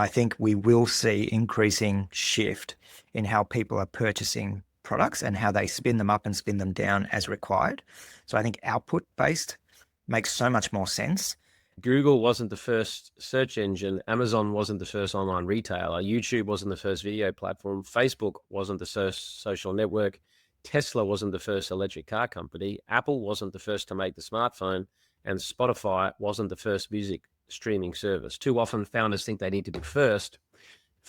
I think we will see increasing shift in how people are purchasing products and how they spin them up and spin them down as required. So I think output-based makes so much more sense. Google wasn't the first search engine. Amazon wasn't the first online retailer. YouTube wasn't the first video platform. Facebook wasn't the first social network. Tesla wasn't the first electric car company. Apple wasn't the first to make the smartphone. And Spotify wasn't the first music streaming service. Too often founders think they need to be first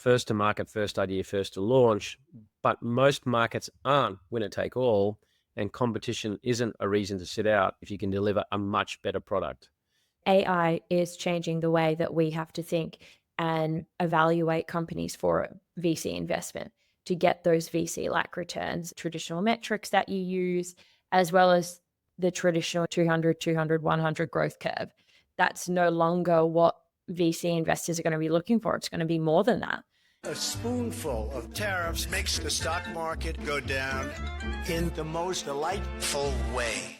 to market, first idea, first to launch. But most markets aren't winner take all, and competition isn't a reason to sit out if you can deliver a much better product. AI is changing the way that we have to think and evaluate companies for VC investment to get those VC-like returns, traditional metrics that you use, as well as the traditional 200, 100 growth curve. That's no longer what VC investors are going to be looking for. It's going to be more than that. A spoonful of tariffs makes the stock market go down in the most delightful way.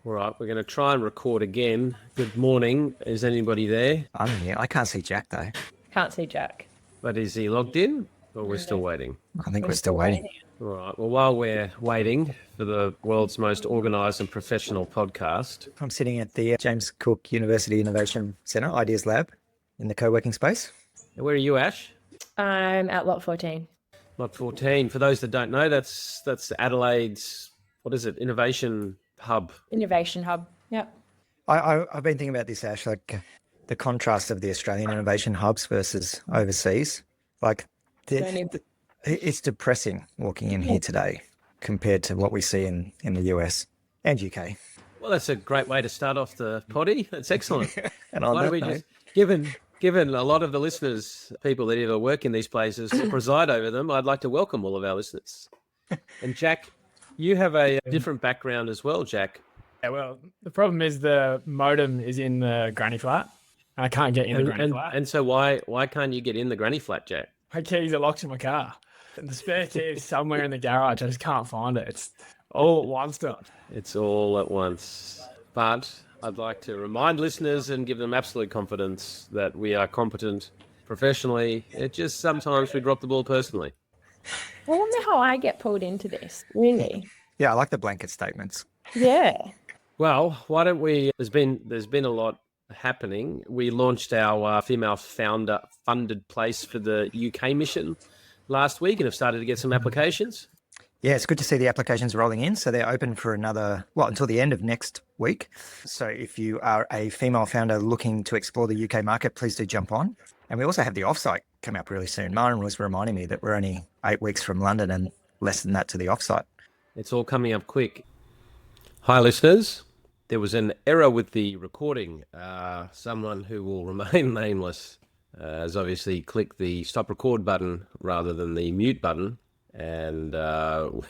All right, we're going to try and record again. Good morning. Is anybody there? I'm here. I can't see Jack, though. Can't see Jack. But is he logged in, or we're still waiting? I think we're still waiting. All right. Well, while we're waiting for the world's most organised and professional podcast. I'm sitting at the James Cook University Innovation Centre, Ideas Lab, in the co-working space. Where are you, Ash? I'm at lot 14. Lot 14. For those that don't know, that's Adelaide's, what is it, Innovation Hub. Innovation Hub, yep. I've been thinking about this, Ash, like the contrast of the Australian innovation hubs versus overseas. Like, it's depressing walking in here today compared to what we see in the US and UK. Well, that's a great way to start off the potty. That's excellent. And on Why that don't we note, just, given a lot of the listeners, people that either work in these places or preside over them, I'd like to welcome all of our listeners. And Jack, you have a different background as well, Jack. Yeah, well, the problem is the modem is in the granny flat. I can't get in the granny flat. And so why can't you get in the granny flat, Jack? My keys are locked in my car. And the spare key is somewhere in the garage. I just can't find it. It's all at once done. It's all at once. But I'd like to remind listeners and give them absolute confidence that we are competent professionally. It just sometimes we drop the ball personally. I wonder how I get pulled into this, really. yeah, I like the blanket statements. Yeah. Well, why don't we? There's been a lot happening. We launched our female founder funded place for the UK mission last week and have started to get some applications. Yeah, it's good to see the applications rolling in. So they're open for until the end of next week. So if you are a female founder looking to explore the UK market, please do jump on. And we also have the offsite come up really soon. Myron was reminding me that we're only 8 weeks from London and less than that to the offsite. It's all coming up quick. Hi, listeners. There was an error with the recording. Someone who will remain nameless has obviously clicked the stop record button rather than the mute button. And so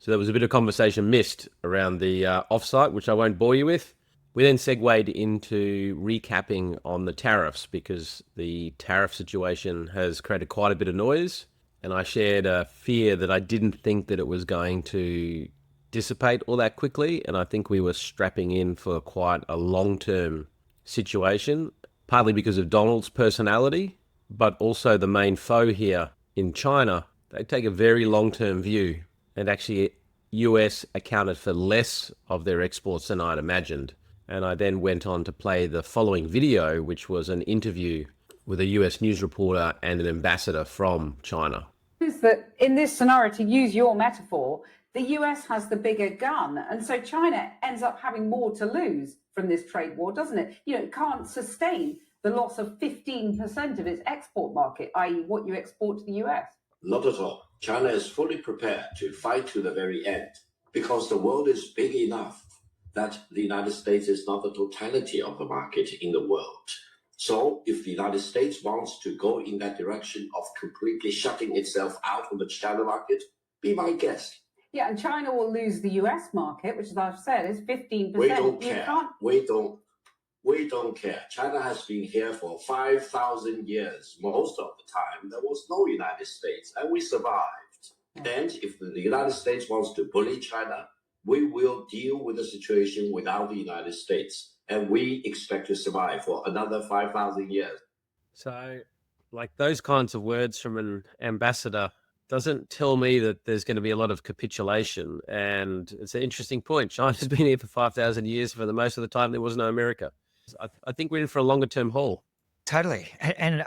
there was a bit of conversation missed around the offsite, which I won't bore you with. We then segued into recapping on the tariffs because the tariff situation has created quite a bit of noise. And I shared a fear that I didn't think that it was going to dissipate all that quickly. And I think we were strapping in for quite a long-term situation, partly because of Donald's personality, but also the main foe here in China. They take a very long-term view, and actually US accounted for less of their exports than I'd imagined. And I then went on to play the following video, which was an interview with a US news reporter and an ambassador from China. Is that in this scenario, to use your metaphor, the US has the bigger gun, and so China ends up having more to lose from this trade war, doesn't it? You know, it can't sustain the loss of 15% of its export market, i.e. what you export to the US. Not at all. China is fully prepared to fight to the very end because the world is big enough that the United States is not the totality of the market in the world. So if the United States wants to go in that direction of completely shutting itself out of the China market, be my guest. Yeah, and China will lose the US market, which, as I've said, is 15%. We don't care. We don't care. China has been here for 5,000 years. Most of the time, there was no United States, and we survived. And if the United States wants to bully China, we will deal with the situation without the United States. And we expect to survive for another 5,000 years. So, like those kinds of words from an ambassador doesn't tell me that there's going to be a lot of capitulation. And it's an interesting point. China's been here for 5,000 years. For the most of the time, there was no America. I think we're in for a longer term haul. Totally. And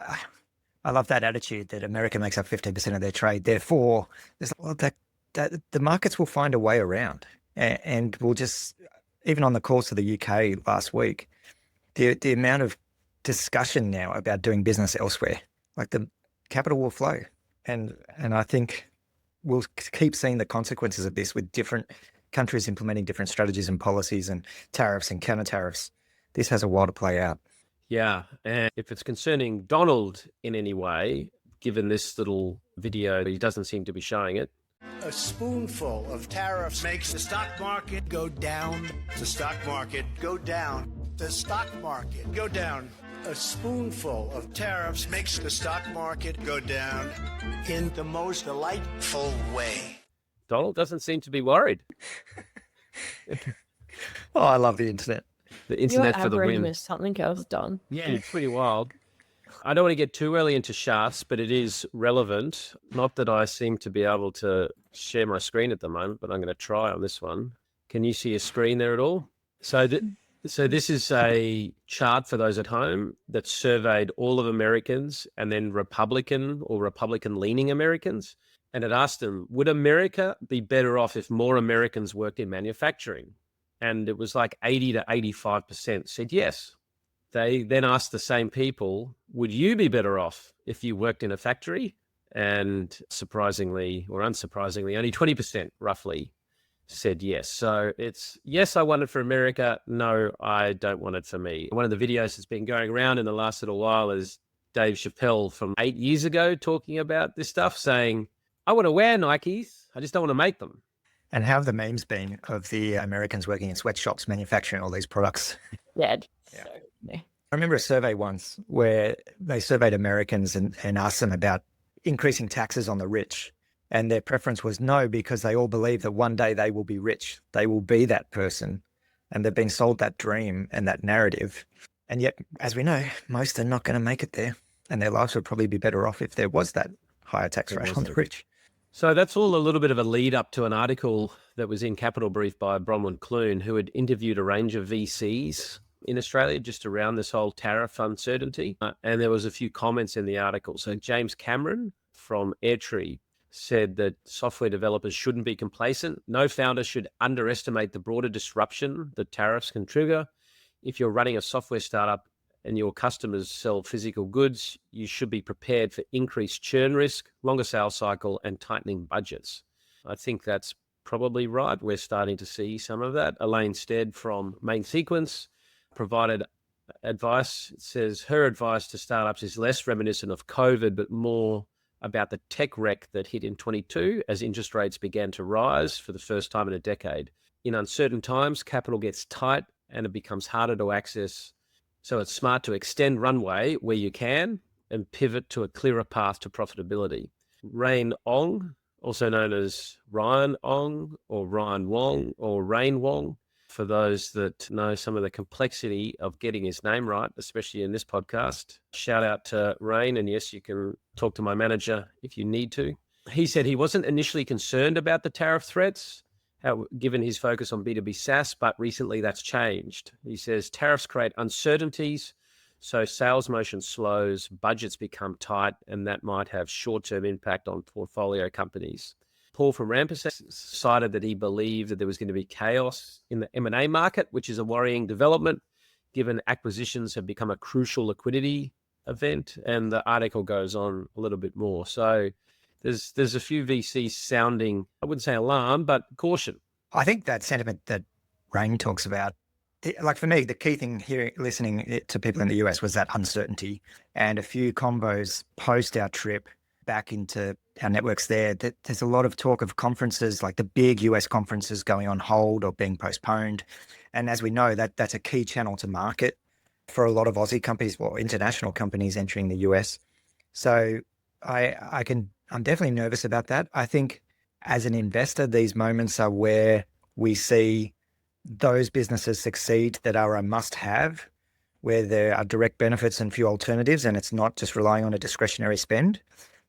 I love that attitude that America makes up 15% of their trade. Therefore, there's that the markets will find a way around. And we'll just, even on the course of the UK last week, the amount of discussion now about doing business elsewhere, like the capital will flow. And I think we'll keep seeing the consequences of this with different countries implementing different strategies and policies and tariffs and counter tariffs. This has a while to play out. Yeah. And if it's concerning Donald in any way, given this little video, he doesn't seem to be showing it. A spoonful of tariffs makes the stock market go down. The stock market go down. The stock market go down. A spoonful of tariffs makes the stock market go down in the most delightful way. Donald doesn't seem to be worried. Oh, I love the internet. The internet for the win. Is something else done. Yeah, it's pretty wild. I don't want to get too early into charts, but it is relevant. Not that I seem to be able to share my screen at the moment, but I'm going to try on this one. Can you see a screen there at all? So this is a chart for those at home that surveyed all of Americans and then Republican or Republican-leaning Americans. And it asked them, would America be better off if more Americans worked in manufacturing? And it was like 80 to 85% said yes. They then asked the same people, would you be better off if you worked in a factory? And surprisingly or unsurprisingly, only 20% roughly said yes. So it's, yes, I want it for America. No, I don't want it for me. One of the videos that's been going around in the last little while is Dave Chappelle from 8 years ago talking about this stuff, saying, I want to wear Nikes, I just don't want to make them. And how have the memes been of the Americans working in sweatshops manufacturing all these products? Dead. Yeah. So, yeah. I remember a survey once where they surveyed Americans and asked them about increasing taxes on the rich. And their preference was no, because they all believe that one day they will be rich. They will be that person. And they've been sold that dream and that narrative. And yet, as we know, most are not going to make it there. And their lives would probably be better off if there was that higher tax rate on the rich. So that's all a little bit of a lead up to an article that was in Capital Brief by Bronwyn Clune, who had interviewed a range of VCs in Australia just around this whole tariff uncertainty. And there was a few comments in the article. So James Cameron from Airtree said that software developers shouldn't be complacent. No founder should underestimate the broader disruption that tariffs can trigger. If you're running a software startup and your customers sell physical goods, you should be prepared for increased churn risk, longer sales cycle, and tightening budgets. I think that's probably right. We're starting to see some of that. Elaine Stead from Main Sequence provided advice. It says her advice to startups is less reminiscent of COVID, but more about the tech wreck that hit in 22 as interest rates began to rise for the first time in a decade. In uncertain times, capital gets tight and it becomes harder to access. So it's smart to extend runway where you can and pivot to a clearer path to profitability. Rain Ong, also known as Ryan Ong or Ryan Wong or Rain Wong, for those that know some of the complexity of getting his name right, especially in this podcast. Shout out to Rain, and yes, you can talk to my manager if you need to. He said he wasn't initially concerned about the tariff threats, given his focus on B2B SaaS, but recently that's changed. He says tariffs create uncertainties, so sales motion slows, budgets become tight, and that might have short-term impact on portfolio companies. Paul from Rampus cited that he believed that there was going to be chaos in the M&A market, which is a worrying development, given acquisitions have become a crucial liquidity event, and the article goes on a little bit more. So there's a few VCs sounding, I wouldn't say alarm, but caution. I think that sentiment that Rain talks about, like for me, the key thing here, listening to people in the US, was that uncertainty. And a few combos post our trip back into our networks there, that there's a lot of talk of conferences, like the big US conferences going on hold or being postponed. And as we know, that's a key channel to market for a lot of Aussie companies or international companies entering the US. So I'm definitely nervous about that. I think as an investor, these moments are where we see those businesses succeed that are a must-have, where there are direct benefits and few alternatives, and it's not just relying on a discretionary spend.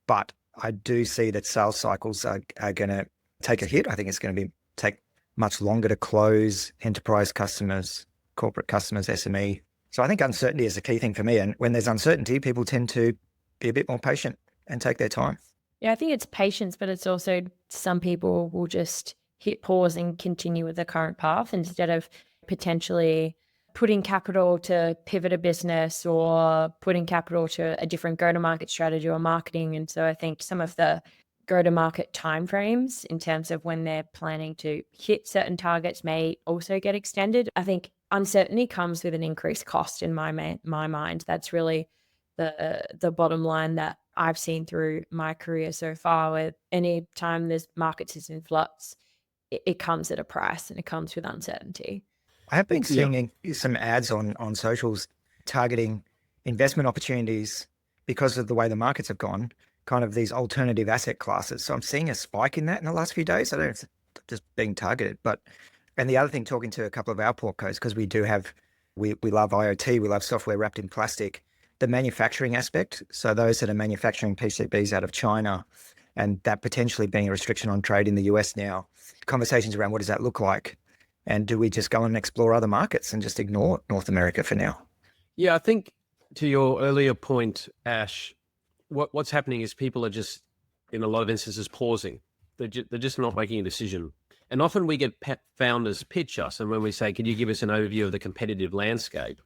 But I do see that sales cycles are going to take a hit. I think it's going to take much longer to close enterprise customers, corporate customers, SME. So I think uncertainty is a key thing for me. And when there's uncertainty, people tend to be a bit more patient and take their time. Yeah, I think it's patience, but it's also some people will just hit pause and continue with the current path instead of potentially putting capital to pivot a business or putting capital to a different go-to-market strategy or marketing. And so I think some of the go-to-market timeframes in terms of when they're planning to hit certain targets may also get extended. I think uncertainty comes with an increased cost in my mind. That's really the bottom line that I've seen through my career so far. With any time there's markets is in flux, it comes at a price and it comes with uncertainty. I have been seeing some ads on socials targeting investment opportunities because of the way the markets have gone, kind of these alternative asset classes. So I'm seeing a spike in that in the last few days. I don't know if it's just being targeted, and the other thing, talking to a couple of our portcos, because we love IoT, we love software wrapped in plastic, the manufacturing aspect. So those that are manufacturing PCBs out of China, and that potentially being a restriction on trade in the US now, conversations around what does that look like? And do we just go and explore other markets and just ignore North America for now? Yeah, I think to your earlier point, Ash, what's happening is people are just, in a lot of instances, pausing. They're just not making a decision. And often we get founders pitch us, and when we say, can you give us an overview of the competitive landscape?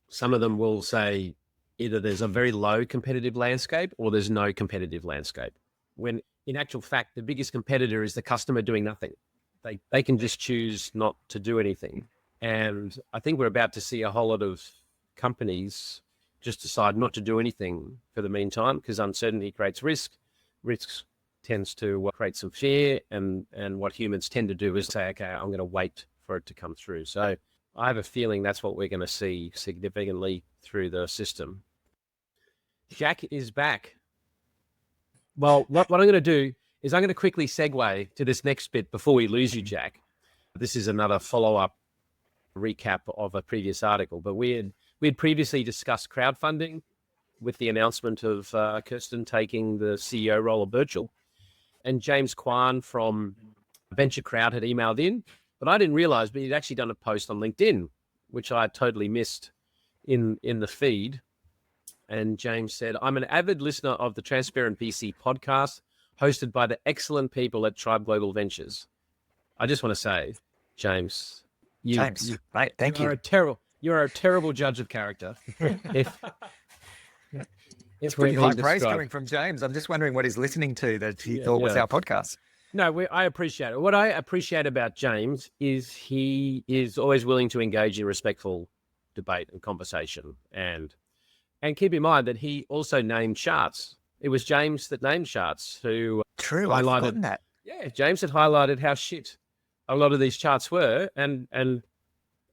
Some of them will say either there's a very low competitive landscape or there's no competitive landscape. When in actual fact, the biggest competitor is the customer doing nothing. They can just choose not to do anything. And I think we're about to see a whole lot of companies just decide not to do anything for the meantime, because uncertainty creates risk. Risk tends to create some fear. And what humans tend to do is say, okay, I'm going to wait for it to come through. So I have a feeling that's what we're going to see significantly through the system. Jack is back. Well, what I'm going to do is I'm going to quickly segue to this next bit before we lose you, Jack. This is another follow-up recap of a previous article, but we had previously discussed crowdfunding with the announcement of Kirsten taking the CEO role of Virtual, and James Kwan from Venture Crowd had emailed in, but I didn't realize, but he'd actually done a post on LinkedIn, which I had totally missed in the feed. And James said, I'm an avid listener of the Transparent VC podcast hosted by the excellent people at Tribe Global Ventures. I just want to say, James, mate, thank you. You're a terrible judge of character. It's pretty high praise coming from James. I'm just wondering what he's listening to that he thought was our podcast. No, I appreciate it. What I appreciate about James is he is always willing to engage in respectful debate and conversation. And keep in mind that he also named charts. It was James that named charts who True, highlighted I've forgotten that. Yeah, James had highlighted how shit a lot of these charts were, and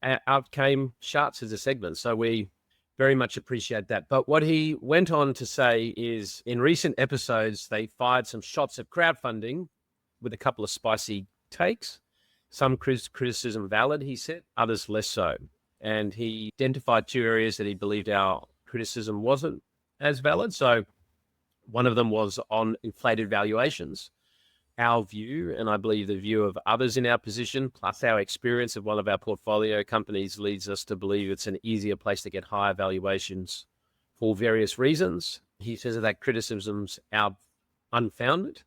out came charts as a segment. So we very much appreciate that. But what he went on to say is, in recent episodes, they fired some shots at crowdfunding with a couple of spicy takes. Some criticism valid, he said, others less so. And he identified two areas that he believed our criticism wasn't as valid. So one of them was on inflated valuations. Our view, and I believe the view of others in our position, plus our experience of one of our portfolio companies, leads us to believe it's an easier place to get higher valuations for various reasons. He says that criticisms are unfounded.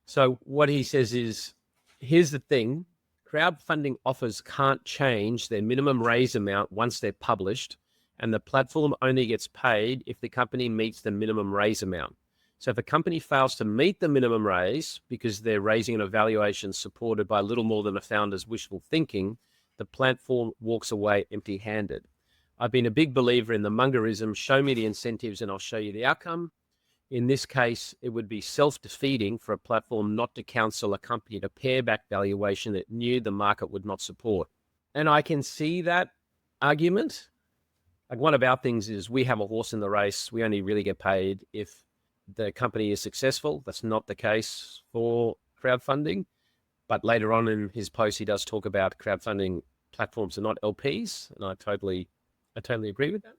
So what he says is, here's the thing, crowdfunding offers can't change their minimum raise amount once they're published, and the platform only gets paid if the company meets the minimum raise amount. So if a company fails to meet the minimum raise because they're raising an evaluation supported by little more than a founder's wishful thinking, the platform walks away empty-handed. I've been a big believer in the Mungerism, show me the incentives and I'll show you the outcome. In this case, it would be self-defeating for a platform not to counsel a company to pare back valuation that knew the market would not support. And I can see that argument. Like, one of our things is we have a horse in the race. We only really get paid if the company is successful. That's not the case for crowdfunding. But later on in his post, he does talk about crowdfunding platforms are not LPs. And I totally I totally agree with that.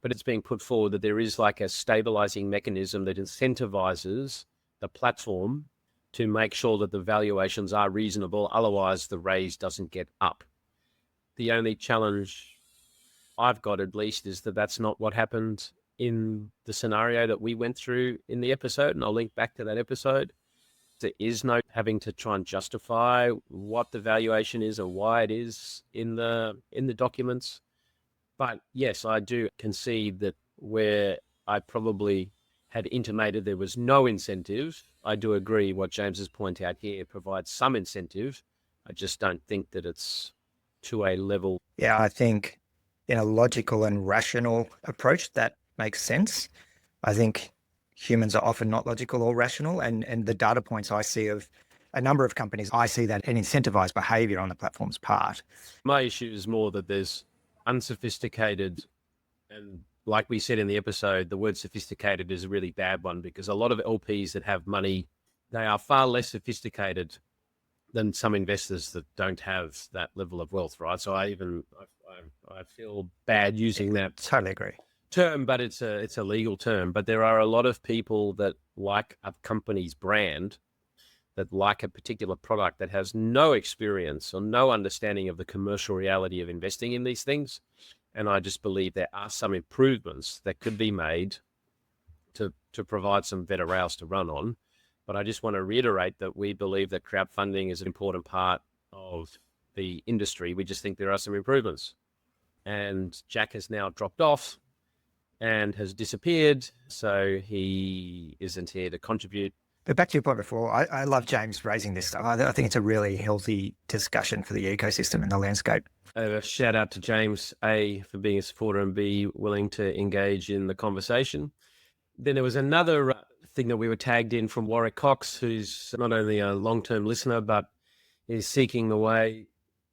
But it's being put forward that there is like a stabilizing mechanism that incentivizes the platform to make sure that the valuations are reasonable. Otherwise, the raise doesn't get up. The only challenge I've got, at least, is that that's not what happened in the scenario that we went through in the episode. And I'll link back to that episode. There is no having to try and justify what the valuation is or why it is in the documents. But yes, I do concede that where I probably had intimated there was no incentive, I do agree what James has pointed out here provides some incentive. I just don't think that it's to a level. Yeah, I think in a logical and rational approach, that makes sense. I think humans are often not logical or rational. And the data points I see of a number of companies, I see that an incentivized behavior on the platform's part. My issue is more that there's unsophisticated, and like we said in the episode, the word sophisticated is a really bad one, because a lot of LPs that have money, they are far less sophisticated than some investors that don't have that level of wealth, right? So I feel bad using that Totally agree. term, but it's a legal term. But there are a lot of people that like a company's brand, that like a particular product, that has no experience or no understanding of the commercial reality of investing in these things. And I just believe there are some improvements that could be made to provide some better rails to run on. But I just want to reiterate that we believe that crowdfunding is an important part of the industry. We just think there are some improvements. And Jack has now dropped off and has disappeared, so he isn't here to contribute. But back to your point before, I love James raising this stuff. I think it's a really healthy discussion for the ecosystem and the landscape. A shout out to James, A, for being a supporter, and B, willing to engage in the conversation. Then there was another thing that we were tagged in from Warwick Cox, who's not only a long-term listener, but is seeking the way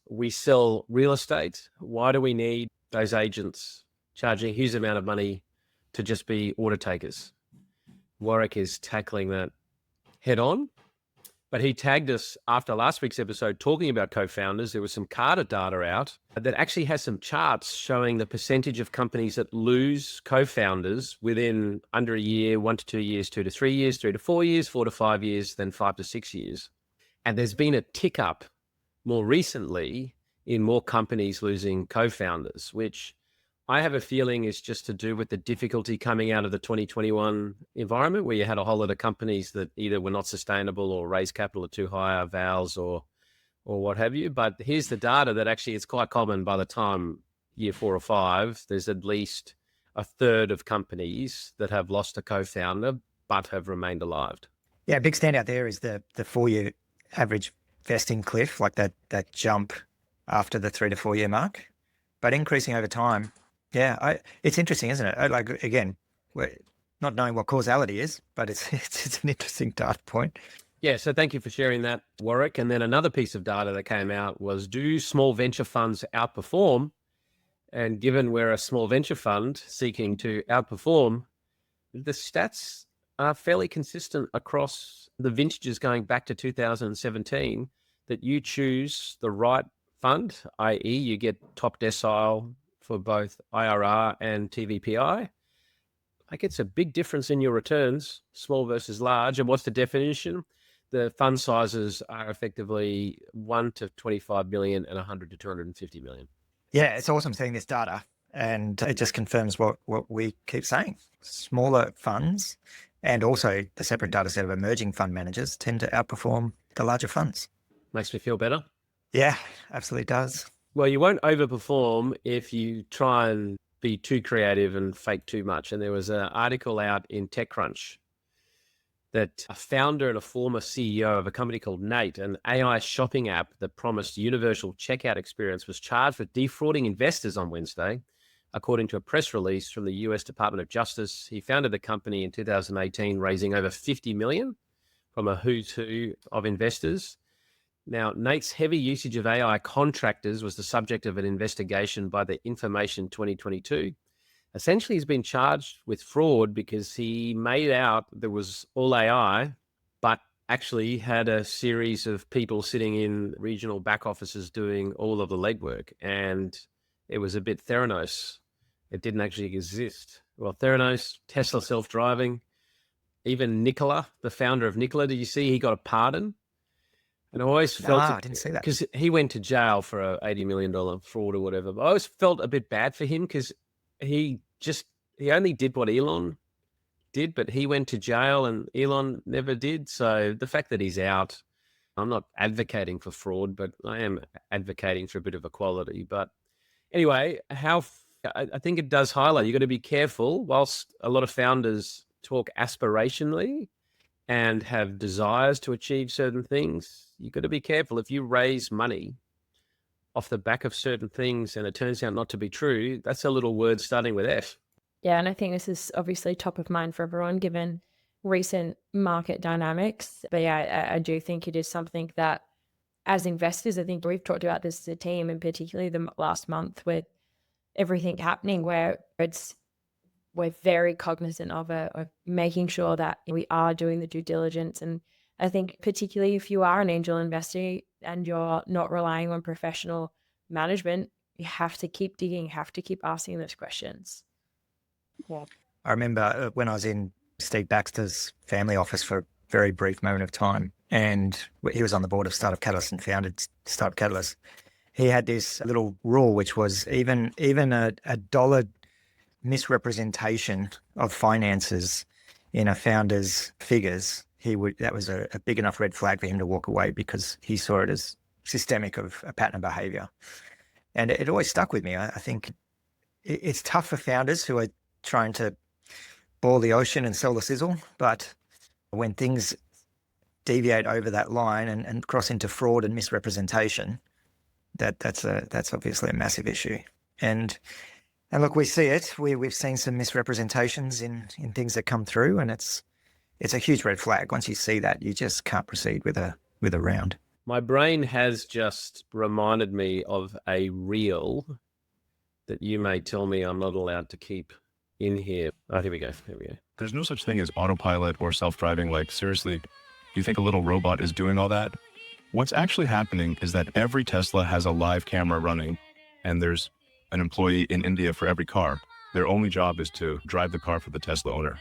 we sell real estate. Why do we need those agents charging a huge amount of money to just be order takers? Warwick is tackling that head on, but he tagged us after last week's episode talking about co-founders. There was some Carter data out that actually has some charts showing the percentage of companies that lose co-founders within under a year, 1 to 2 years, 2 to 3 years, 3 to 4 years, 4 to 5 years, then 5 to 6 years. And there's been a tick up more recently in more companies losing co-founders, which I have a feeling is just to do with the difficulty coming out of the 2021 environment, where you had a whole lot of companies that either were not sustainable or raised capital at too high vals or what have you. But here's the data that actually it's quite common by the time year 4 or 5, there's at least a third of companies that have lost a co-founder but have remained alive. Yeah, a big standout there is the 4-year average vesting cliff, like that jump after the 3 to 4 year mark, but increasing over time. Yeah, it's interesting, isn't it? Like, again, we're not knowing what causality is, but it's an interesting data point. Yeah, so thank you for sharing that, Warwick. And then another piece of data that came out was, do small venture funds outperform? And given we're a small venture fund seeking to outperform, the stats are fairly consistent across the vintages going back to 2017, that you choose the right fund, i.e. you get top decile for both IRR and TVPI. Like, it's a big difference in your returns, small versus large. And what's the definition? The fund sizes are effectively 1 to 25 million and 100 to 250 million. Yeah, it's awesome seeing this data, and it just confirms what we keep saying. Smaller funds and also the separate data set of emerging fund managers tend to outperform the larger funds. Makes me feel better. Yeah, absolutely does. Well, you won't overperform if you try and be too creative and fake too much. And there was an article out in TechCrunch that a founder and a former CEO of a company called Nate, an AI shopping app that promised universal checkout experience, was charged with defrauding investors on Wednesday, according to a press release from the US Department of Justice. He founded the company in 2018, raising over $50 million from a who's who of investors. Now, Nate's heavy usage of AI contractors was the subject of an investigation by the Information 2022. Essentially, he's been charged with fraud because he made out there was all AI, but actually had a series of people sitting in regional back offices doing all of the legwork. And it was a bit Theranos It didn't actually exist. Well, Theranos, Tesla self-driving, even Nikola, the founder of Nikola, did you see he got a pardon? And I always felt I didn't see that. because he went to jail for a $80 million fraud or whatever. But I always felt a bit bad for him because he only did what Elon did, but he went to jail and Elon never did. So the fact that he's out, I'm not advocating for fraud, but I am advocating for a bit of equality. But anyway, I think it does highlight you got to be careful. Whilst a lot of founders talk aspirationally and have desires to achieve certain things, you've got to be careful. If you raise money off the back of certain things and it turns out not to be true, that's a little word starting with F. Yeah, and I think this is obviously top of mind for everyone given recent market dynamics. But yeah, I do think it is something that as investors, I think we've talked about this as a team, and particularly the last month with everything happening, where we're very cognizant of making sure that we are doing the due diligence. And I think particularly if you are an angel investor and you're not relying on professional management, you have to keep digging, have to keep asking those questions. Yeah. I remember when I was in Steve Baxter's family office for a very brief moment of time, and he was on the board of Startup Catalyst and founded Startup Catalyst. He had this little rule, which was even a dollar misrepresentation of finances in a founder's figures, that was a big enough red flag for him to walk away, because he saw it as systemic of a pattern of behavior. And it always stuck with me. I think it's tough for founders who are trying to boil the ocean and sell the sizzle, but when things deviate over that line and cross into fraud and misrepresentation, that's obviously a massive issue. And look, we see it. We've seen some misrepresentations in things that come through, and it's a huge red flag. Once you see that, you just can't proceed with a round. My brain has just reminded me of a reel that you may tell me I'm not allowed to keep in here. Oh, here we go. There's no such thing as autopilot or self-driving. Like, seriously, you think a little robot is doing all that? What's actually happening is that every Tesla has a live camera running, and there's an employee in India for every car. Their only job is to drive the car for the Tesla owner.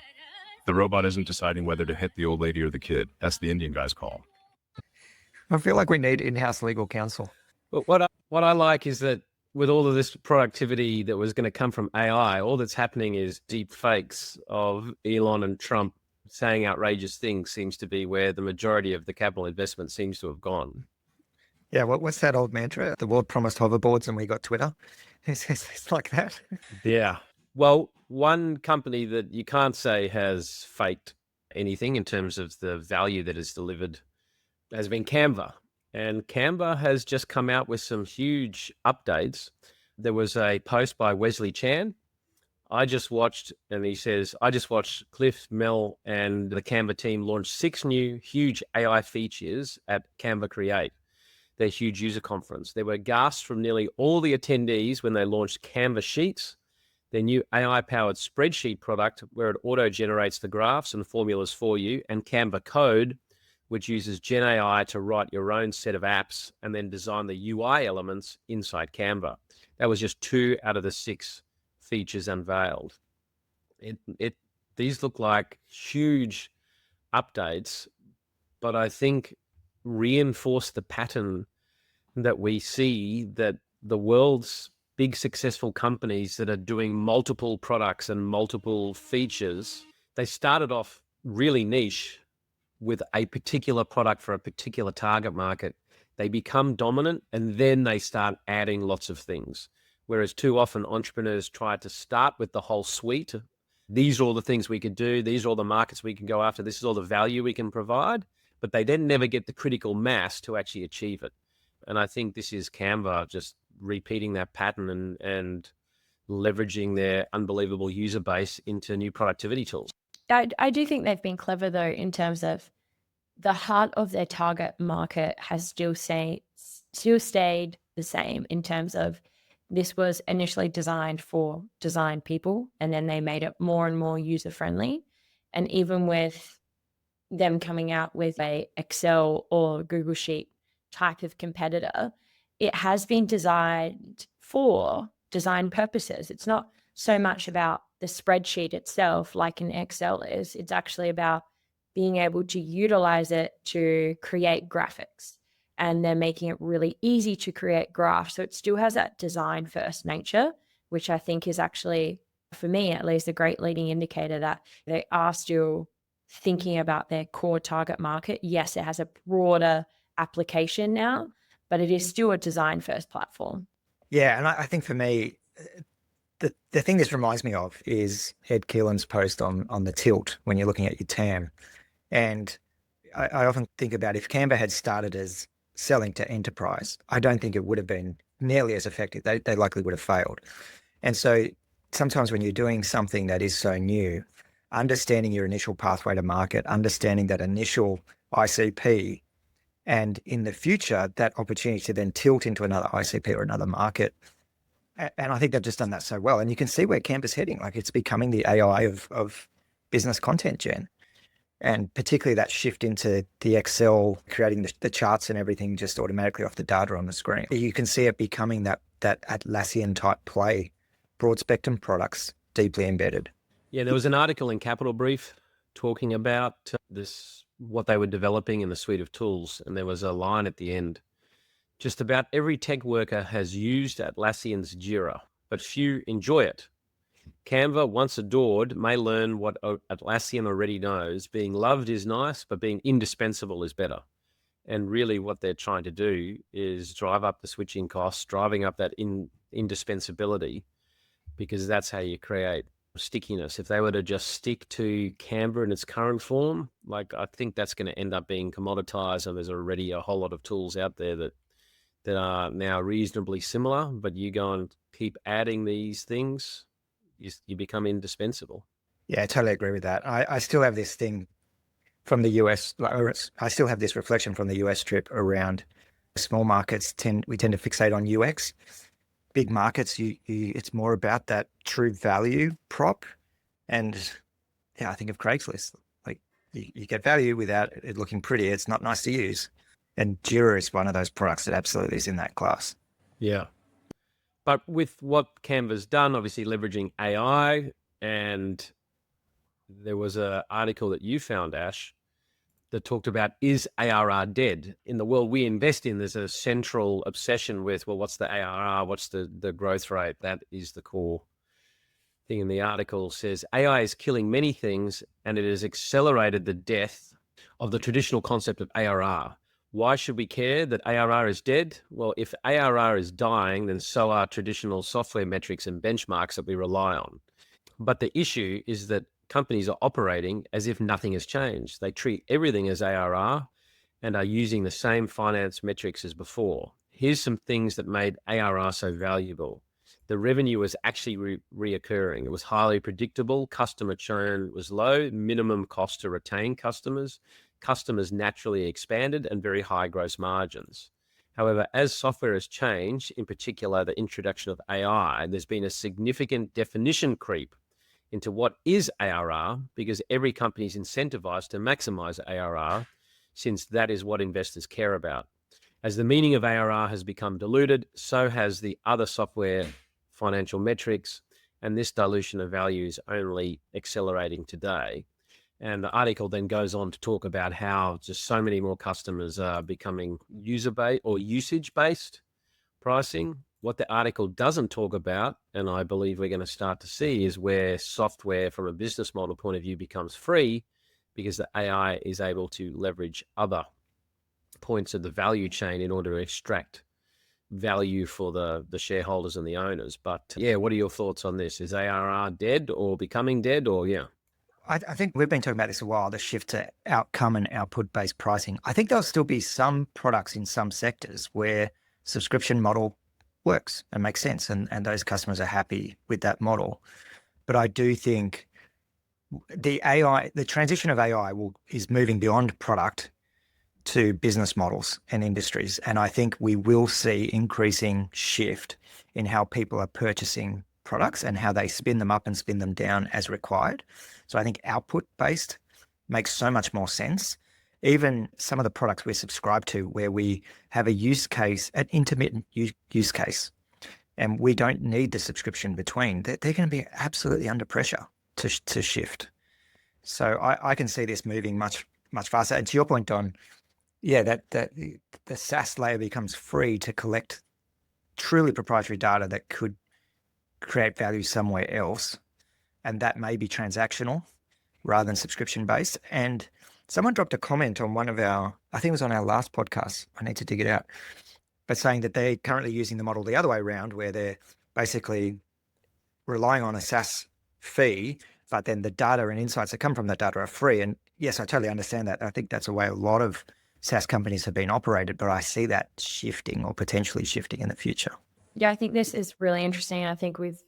The robot isn't deciding whether to hit the old lady or the kid. That's the Indian guy's call. I feel like we need in-house legal counsel. But what I like is that with all of this productivity that was going to come from AI, all that's happening is deep fakes of Elon and Trump saying outrageous things seems to be where the majority of the capital investment seems to have gone. Yeah, what's that old mantra? The world promised hoverboards and we got Twitter. It's like that. Yeah. Well, one company that you can't say has faked anything in terms of the value that is delivered has been Canva. And Canva has just come out with some huge updates. There was a post by Wesley Chan. I just watched Cliff, Mel, and the Canva team launch 6 new huge AI features at Canva Create, their huge user conference. There were gasps from nearly all the attendees when they launched Canva Sheets, their new AI-powered spreadsheet product where it auto-generates the graphs and formulas for you, and Canva Code, which uses Gen AI to write your own set of apps and then design the UI elements inside Canva. That was just 2 out of the 6 features unveiled. These look like huge updates, but I think reinforce the pattern that we see, that the world's big successful companies that are doing multiple products and multiple features, they started off really niche with a particular product for a particular target market. They become dominant and then they start adding lots of things. Whereas too often entrepreneurs try to start with the whole suite. These are all the things we could do. These are all the markets we can go after. This is all the value we can provide. But they then never get the critical mass to actually achieve it. And I think this is Canva just repeating that pattern and leveraging their unbelievable user base into new productivity tools. I do think they've been clever, though, in terms of the heart of their target market has still stayed the same, in terms of this was initially designed for design people, and then they made it more and more user-friendly. And even with them coming out with a Excel or Google Sheet type of competitor, it has been designed for design purposes. It's not so much about the spreadsheet itself, like an Excel is. It's actually about being able to utilize it to create graphics, and they're making it really easy to create graphs. So it still has that design first nature, which I think is actually, for me at least, a great leading indicator that they are still thinking about their core target market. Yes, it has a broader application now, but it is still a design first platform. Yeah, and I think for me, the thing this reminds me of is Ed Keelan's post on the tilt when you're looking at your TAM. And I often think about if Canva had started as selling to enterprise, I don't think it would have been nearly as effective. They likely would have failed. And so sometimes when you're doing something that is so new, understanding your initial pathway to market, understanding that initial ICP, and in the future, that opportunity to then tilt into another ICP or another market. And I think they've just done that so well. And you can see where Canva's heading. Like, it's becoming the AI of business content gen. And particularly that shift into the Excel, creating the charts and everything just automatically off the data on the screen. You can see it becoming that Atlassian type play, broad spectrum products deeply embedded. Yeah, there was an article in Capital Brief talking about this, what they were developing in the suite of tools. And there was a line at the end: just about every tech worker has used Atlassian's Jira, but few enjoy it. Canva, once adored, may learn what Atlassian already knows. Being loved is nice, but being indispensable is better. And really what they're trying to do is drive up the switching costs, driving up that indispensability, because that's how you create stickiness. If they were to just stick to Canva in its current form, like, I think that's going to end up being commoditized, and there's already a whole lot of tools out there that are now reasonably similar, but you go and keep adding these things, you become indispensable. Yeah, I totally agree with that. I still have this thing from the US, I still have this reflection from the US trip around small markets. We tend to fixate on UX. Big markets, it's more about that true value prop. And yeah, I think of Craigslist. Like, you get value without it looking pretty. It's not nice to use. And Jira is one of those products that absolutely is in that class. Yeah. But with what Canva's done, obviously leveraging AI, and there was an article that you found, Ash, that talked about, is ARR dead? In the world we invest in, there's a central obsession with, well, what's the ARR? What's the growth rate? That is the core thing. In the article says, AI is killing many things, and it has accelerated the death of the traditional concept of ARR. Why should we care that ARR is dead? Well, if ARR is dying, then so are traditional software metrics and benchmarks that we rely on. But the issue is that companies are operating as if nothing has changed. They treat everything as ARR and are using the same finance metrics as before. Here's some things that made ARR so valuable. The revenue was actually reoccurring. It was highly predictable. Customer churn was low, minimum cost to retain customers. Customers naturally expanded, and very high gross margins. However, as software has changed, in particular the introduction of AI, there's been a significant definition creep into what is ARR, because every company is incentivized to maximize ARR, since that is what investors care about. As the meaning of ARR has become diluted, so has the other software financial metrics, and this dilution of value is only accelerating today. And the article then goes on to talk about how just so many more customers are becoming user-based or usage-based pricing. What the article doesn't talk about, and I believe we're going to start to see, is where software from a business model point of view becomes free, because the AI is able to leverage other points of the value chain in order to extract value for the shareholders and the owners. But yeah, what are your thoughts on this? Is ARR dead or becoming dead, or yeah? I think we've been talking about this a while, the shift to outcome and output-based pricing. I think there'll still be some products in some sectors where subscription model works and makes sense, and those customers are happy with that model. But I do think the transition of AI is moving beyond product to business models and industries. And I think we will see increasing shift in how people are purchasing products and how they spin them up and spin them down as required. So I think output-based makes so much more sense. Even some of the products we're subscribed to, where we have a use case, an intermittent use case, and we don't need the subscription between, they're going to be absolutely under pressure to shift. So I can see this moving much faster. And to your point, Don, yeah, that the SaaS layer becomes free to collect truly proprietary data that could create value somewhere else, and that may be transactional rather than subscription based. And someone dropped a comment on one of our, I think it was on our last podcast, I need to dig it out, but saying that they're currently using the model the other way around, where they're basically relying on a SaaS fee, but then the data and insights that come from that data are free. And yes, I totally understand that. I think that's a way a lot of SaaS companies have been operated, but I see that shifting or potentially shifting in the future. Yeah, I think this is really interesting. I think we've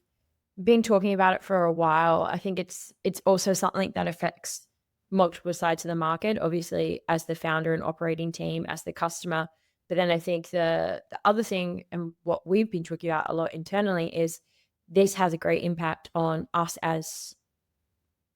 been talking about it for a while. I think it's also something that affects multiple sides of the market, obviously as the founder and operating team, as the customer. But then I think the other thing, and what we've been talking about a lot internally, is this has a great impact on us as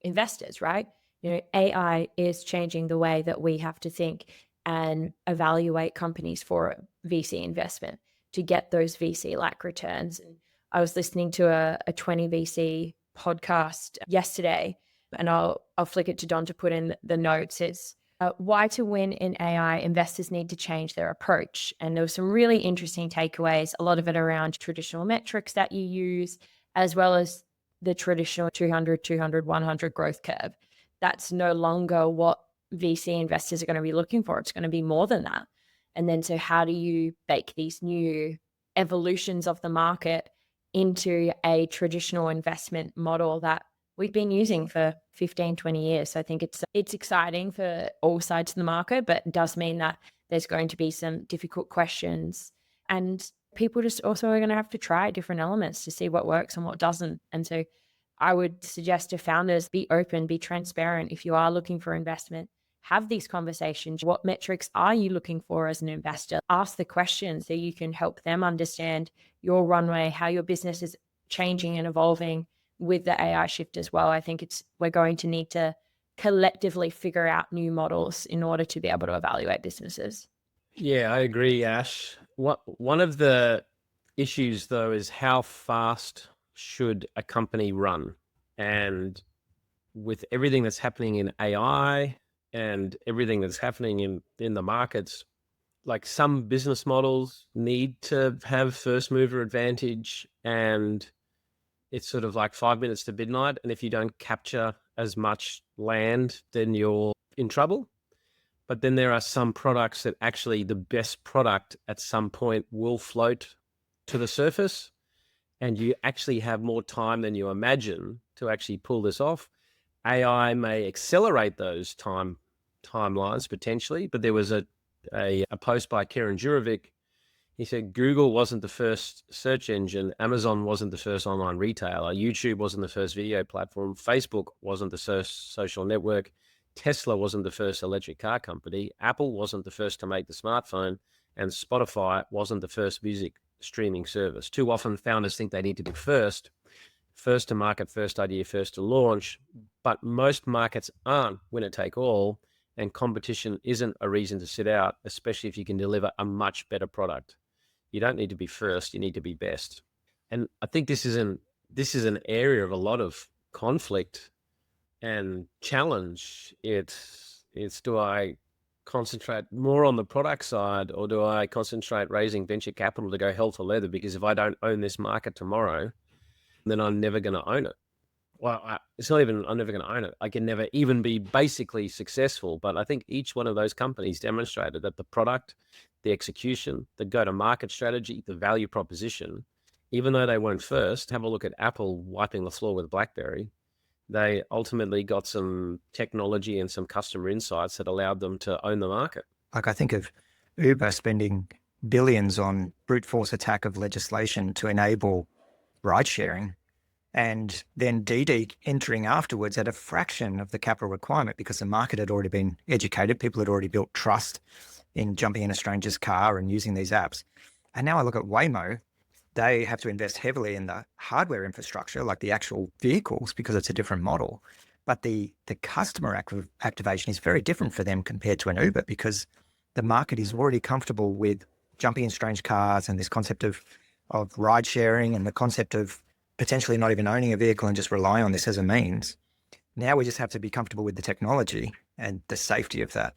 investors, right? AI is changing the way that we have to think and evaluate companies for VC investment to get those VC-like returns. And I was listening to a 20 VC podcast yesterday, and I'll flick it to Don to put in the notes. It's why to win in AI, investors need to change their approach. And there were some really interesting takeaways, a lot of it around traditional metrics that you use, as well as the traditional 200, 100 growth curve. That's no longer what VC investors are going to be looking for. It's going to be more than that. And then, so how do you bake these new evolutions of the market into a traditional investment model that we've been using for 15, 20 years? So I think it's exciting for all sides of the market, but it does mean that there's going to be some difficult questions. And people just also are going to have to try different elements to see what works and what doesn't. And so I would suggest to founders, be open, be transparent. If you are looking for investment, have these conversations. What metrics are you looking for as an investor? Ask the questions so you can help them understand your runway, how your business is changing and evolving with the AI shift as well. I think we're going to need to collectively figure out new models in order to be able to evaluate businesses. Yeah, I agree, Ash. One of the issues, though, is how fast should a company run? And with everything that's happening in AI and everything that's happening in the markets, like some business models need to have first mover advantage, and it's sort of like 5 minutes to midnight. And if you don't capture as much land, then you're in trouble. But then there are some products that actually the best product at some point will float to the surface, and you actually have more time than you imagine to actually pull this off. AI may accelerate those timelines potentially, but there was a post by Karen Jurovic. He said Google wasn't the first search engine, Amazon wasn't the first online retailer, YouTube wasn't the first video platform, Facebook wasn't the first social network, Tesla wasn't the first electric car company, Apple wasn't the first to make the smartphone, and Spotify wasn't the first music streaming service. Too often founders think they need to be first to market, first idea, first to launch, but most markets aren't winner take all, and competition isn't a reason to sit out, especially if you can deliver a much better product. You don't need to be first, you need to be best. And I think this is an area of a lot of conflict and challenge. It's do I concentrate more on the product side, or do I concentrate raising venture capital to go hell for leather? Because if I don't own this market tomorrow, then I'm never going to own it. Well, it's not even I'm never going to own it. I can never even be basically successful. But I think each one of those companies demonstrated that the product, the execution, the go-to-market strategy, the value proposition, even though they weren't first, have a look at Apple wiping the floor with BlackBerry. They ultimately got some technology and some customer insights that allowed them to own the market. Like I think of Uber spending billions on brute force attack of legislation to enable ride sharing, and then Didi entering afterwards at a fraction of the capital requirement because the market had already been educated. People had already built trust in jumping in a stranger's car and using these apps. And now I look at Waymo, they have to invest heavily in the hardware infrastructure, like the actual vehicles, because it's a different model. But the customer activation is very different for them compared to an Uber, because the market is already comfortable with jumping in strange cars and this concept of of ride sharing and the concept of potentially not even owning a vehicle and just rely on this as a means. Now we just have to be comfortable with the technology and the safety of that.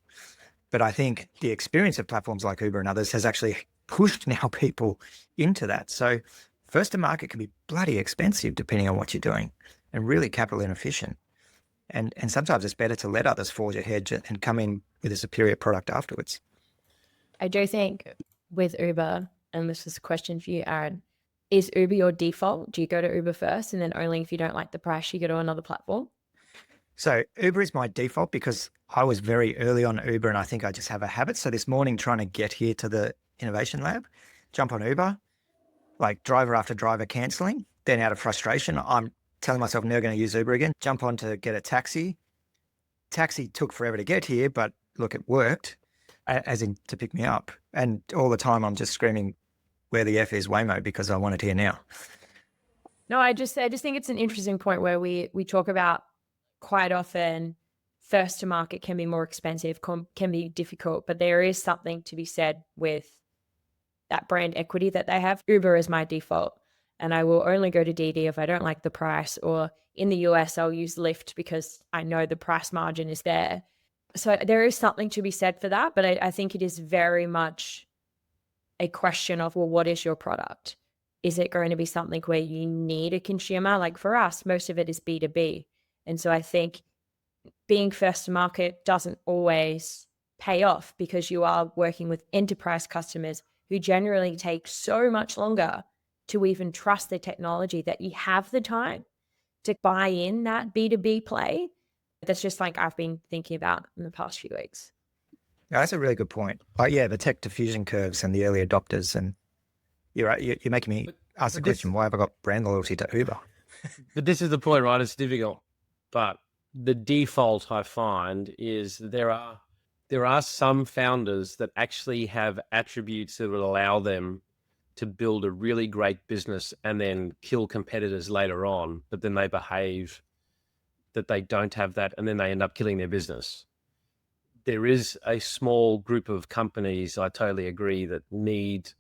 But I think the experience of platforms like Uber and others has actually pushed now people into that. So first to market can be bloody expensive depending on what you're doing and really capital inefficient. And sometimes it's better to let others forge ahead and come in with a superior product afterwards. I do think with Uber, and this is a question for you, Aaron, is Uber your default? Do you go to Uber first and then only if you don't like the price, you go to another platform? So Uber is my default because I was very early on Uber and I think I just have a habit. So this morning trying to get here to the innovation lab, jump on Uber, like driver after driver cancelling. Then out of frustration, I'm telling myself never going to use Uber again. Jump on to get a taxi. Taxi took forever to get here, but look, it worked, as in to pick me up. And all the time I'm just screaming, where the F is Waymo, because I want it here now. No, I just think it's an interesting point where we talk about quite often first to market can be more expensive, can be difficult, but there is something to be said with that brand equity that they have. Uber is my default, and I will only go to DD if I don't like the price, or in the US, I'll use Lyft because I know the price margin is there. So there is something to be said for that, but I think it is very much a question of, well, what is your product? Is it going to be something where you need a consumer? Like for us, most of it is B2B. And so I think being first to market doesn't always pay off because you are working with enterprise customers who generally take so much longer to even trust the technology that you have the time to buy in that B2B play. That's just like I've been thinking about in the past few weeks. Yeah, that's a really good point. Yeah, the tech diffusion curves and the early adopters, and you're right. You're making me ask the question: why have I got brand loyalty to Uber? But this is the point, right? It's difficult. But the default I find is there are some founders that actually have attributes that will allow them to build a really great business and then kill competitors later on, but then they behave that they don't have that, and then they end up killing their business. There is a small group of companies, I totally agree, that need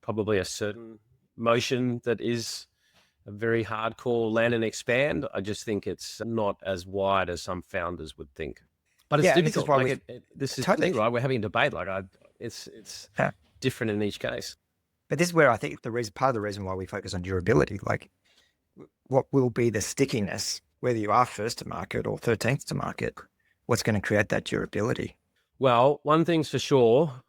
probably a certain motion that is a very hardcore land and expand. I just think it's not as wide as some founders would think. But it's difficult. This is totally right. We're having a debate. It's different in each case. But this is where I think part of the reason why we focus on durability, like what will be the stickiness, whether you are first to market or 13th to market, what's going to create that durability? Well, one thing's for sure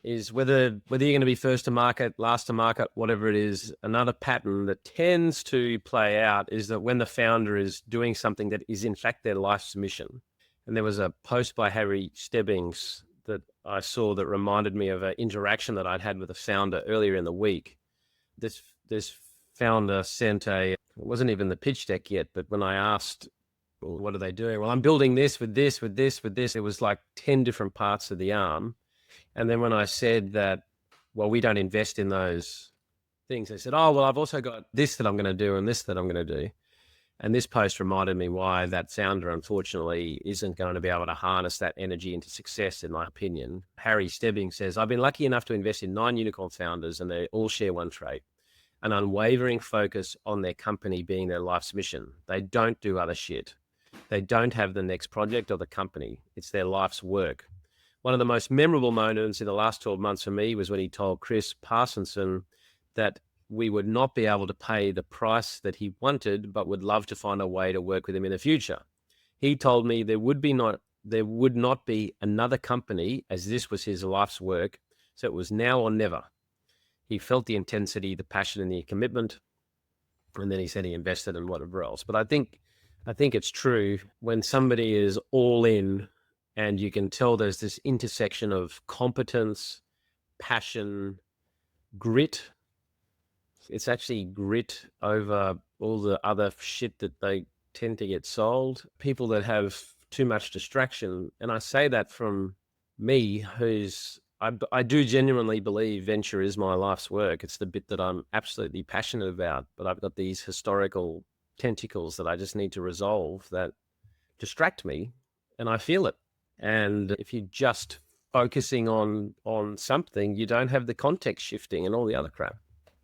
is whether you're going to be first to market, last to market, whatever it is, another pattern that tends to play out is that when the founder is doing something that is in fact their life's mission. And there was a post by Harry Stebbings that I saw that reminded me of an interaction that I'd had with a founder earlier in the week. This founder sent it wasn't even the pitch deck yet, but when I asked, well, what are they doing? Well, I'm building this with this, with this, with this. It was like 10 different parts of the arm. And then when I said that, well, we don't invest in those things, they said, oh, well, I've also got this that I'm going to do and this that I'm going to do. And this post reminded me why that founder, unfortunately, isn't going to be able to harness that energy into success, in my opinion. Harry Stebbing says, I've been lucky enough to invest in 9 unicorn founders, and they all share one trait: an unwavering focus on their company being their life's mission. They don't do other shit. They don't have the next project or the company. It's their life's work. One of the most memorable moments in the last 12 months for me was when he told Chris Parsonson that we would not be able to pay the price that he wanted, but would love to find a way to work with him in the future. He told me there would not be another company, as this was his life's work. So it was now or never. He felt the intensity, the passion, and the commitment. And then he said he invested in whatever else. But I think it's true when somebody is all in, and you can tell there's this intersection of competence, passion, grit. It's actually grit over all the other shit that they tend to get sold. People that have too much distraction. And I say that from me, I do genuinely believe venture is my life's work. It's the bit that I'm absolutely passionate about, but I've got these historical tentacles that I just need to resolve that distract me, and I feel it. And if you're just focusing on something, you don't have the context shifting and all the other crap.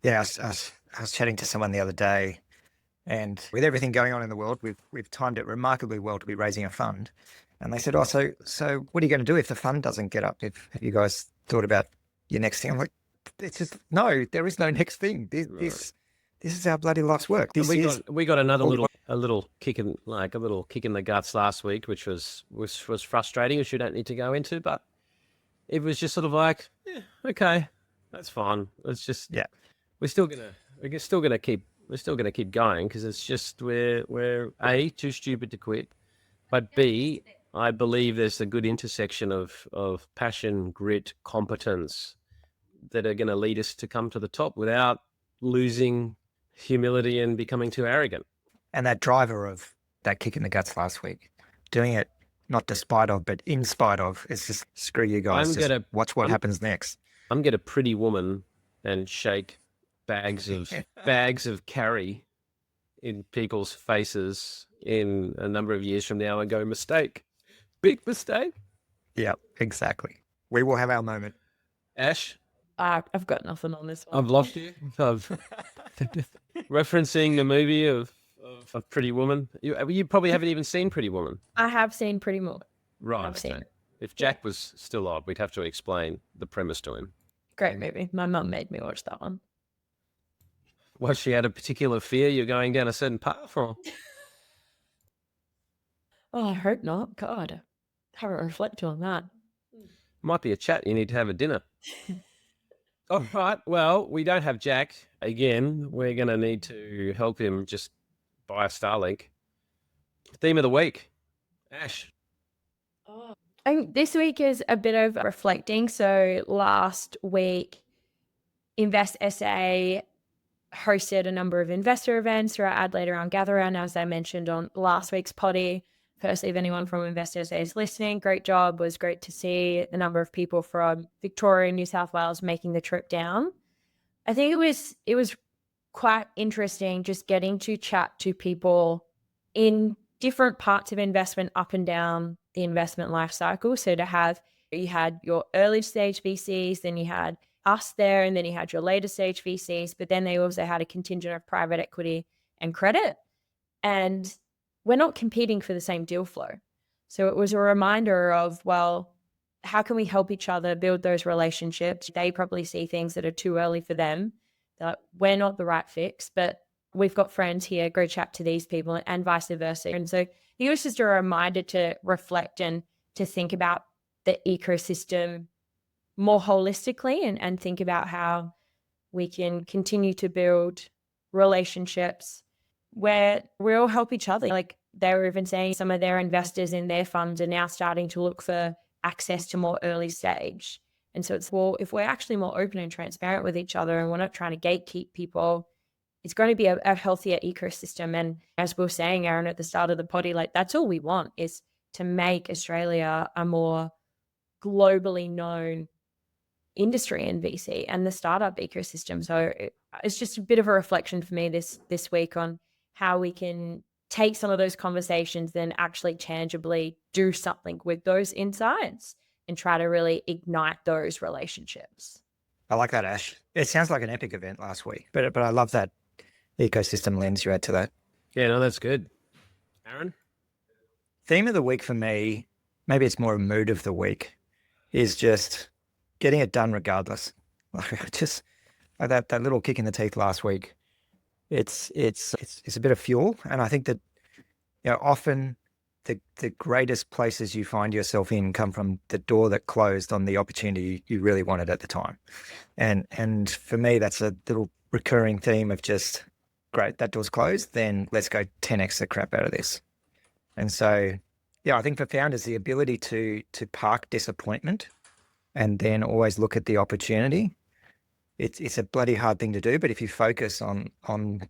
Yeah, I was chatting to someone the other day, and with everything going on in the world, we've timed it remarkably well to be raising a fund. And they said, "Oh, so what are you going to do if the fund doesn't get up? Have you guys thought about your next thing?" I'm like, "It's just no, there is no next thing. This is how bloody life's work. And This we got another all- little kick in the guts last week, which was frustrating, which you don't need to go into, but it was just sort of like, yeah, okay, that's fine. It's just yeah." we're still gonna keep going because it's just we're A, too stupid to quit, but B, I believe there's a good intersection of passion, grit, competence that are going to lead us to come to the top without losing humility and becoming too arrogant. And that driver of that kick in the guts last week, doing it not despite of, but in spite of, it's just screw you guys. Watch what happens next. I'm get a pretty woman and shake bags of carry in people's faces in a number of years from now and go, mistake, big mistake. Yeah, exactly. We will have our moment. Ash, I've got nothing on this one. I've lost you. Referencing the movie of Pretty Woman. You probably haven't even seen Pretty Woman. I have seen Pretty Woman. Right. I've seen it. If Jack was still on, we'd have to explain the premise to him. Great movie. My mum made me watch that one. Was she had a particular fear you're going down a certain path, or? Oh, I hope not. God, I haven't reflected on that. Might be a chat. You need to have a dinner. All right. Well, we don't have Jack. Again, we're going to need to help him just buy a Starlink. Theme of the week. Ash. I think this week is a bit of reflecting. So last week, Invest SA hosted a number of investor events throughout Adelaide around Gather Round, as I mentioned on last week's potty. Firstly, if anyone from Invest SA is listening, great job. It was great to see a number of people from Victoria and New South Wales making the trip down. I think it was quite interesting just getting to chat to people in different parts of investment up and down the investment life cycle. So you had your early stage VCs, then you had us there, and then you had your later stage VCs, but then they also had a contingent of private equity and credit. And we're not competing for the same deal flow. So it was a reminder of, well, how can we help each other build those relationships? They probably see things that are too early for them, that we're not the right fix, but we've got friends here, go chat to these people, and vice versa. And so it was just a reminder to reflect and to think about the ecosystem more holistically and think about how we can continue to build relationships where we all help each other. Like they were even saying some of their investors in their funds are now starting to look for access to more early stage. And so it's, well, if we're actually more open and transparent with each other and we're not trying to gatekeep people, it's going to be a healthier ecosystem. And as we were saying, Aaron, at the start of the potty, like that's all we want, is to make Australia a more globally known industry in VC and the startup ecosystem. So it's just a bit of a reflection for me this week on how we can take some of those conversations, then actually tangibly do something with those insights and try to really ignite those relationships. I like that, Ash. It sounds like an epic event last week, but I love that ecosystem lens you add to that. Yeah, no, that's good. Aaron? Theme of the week for me, maybe it's more a mood of the week, is just getting it done regardless. Like just like that little kick in the teeth last week. It's a bit of fuel, and I think that often the greatest places you find yourself in come from the door that closed on the opportunity you really wanted at the time. And for me, that's a little recurring theme of just, great, that door's closed, then let's go 10x the crap out of this. And so, I think for founders, the ability to park disappointment and then always look at the opportunity, it's a bloody hard thing to do. But if you focus on